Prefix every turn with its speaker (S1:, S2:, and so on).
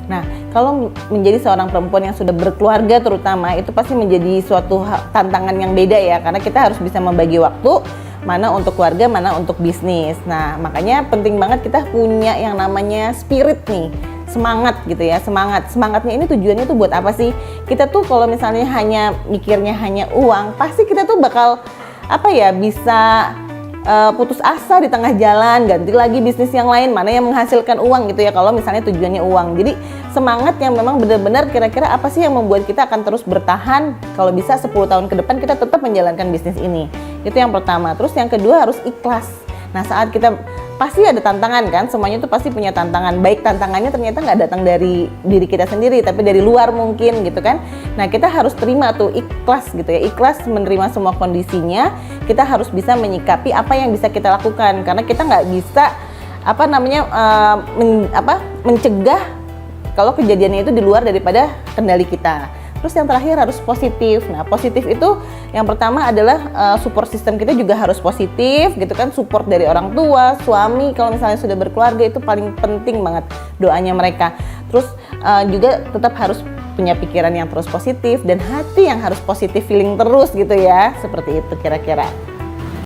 S1: Nah, kalau menjadi seorang perempuan yang sudah berkeluarga terutama, itu pasti menjadi suatu tantangan yang beda ya, karena kita harus bisa membagi waktu, mana untuk keluarga, mana untuk bisnis. Nah, makanya penting banget kita punya yang namanya spirit nih, semangat gitu ya, semangatnya ini tujuannya tuh buat apa sih? Kita tuh kalau misalnya hanya mikirnya hanya uang, pasti kita tuh bakal bisa putus asa di tengah jalan, ganti lagi bisnis yang lain, mana yang menghasilkan uang gitu ya, kalau misalnya tujuannya uang. Jadi semangat yang memang benar-benar kira-kira apa sih yang membuat kita akan terus bertahan, kalau bisa 10 tahun ke depan kita tetap menjalankan bisnis ini. Itu yang pertama. Terus yang kedua harus ikhlas. Nah, saat kita pasti ada tantangan kan, semuanya tuh pasti punya tantangan, baik tantangannya ternyata nggak datang dari diri kita sendiri, tapi dari luar mungkin gitu kan. Nah, kita harus terima tuh, ikhlas gitu ya, ikhlas menerima semua kondisinya. Kita harus bisa menyikapi apa yang bisa kita lakukan, karena kita nggak bisa mencegah kalau kejadiannya itu di luar daripada kendali kita. Terus yang terakhir harus positif. Nah, positif itu yang pertama adalah support system kita juga harus positif gitu kan, support dari orang tua, suami kalau misalnya sudah berkeluarga itu paling penting banget doanya mereka. Terus juga tetap harus punya pikiran yang terus positif dan hati yang harus positif feeling terus gitu ya, seperti itu kira-kira.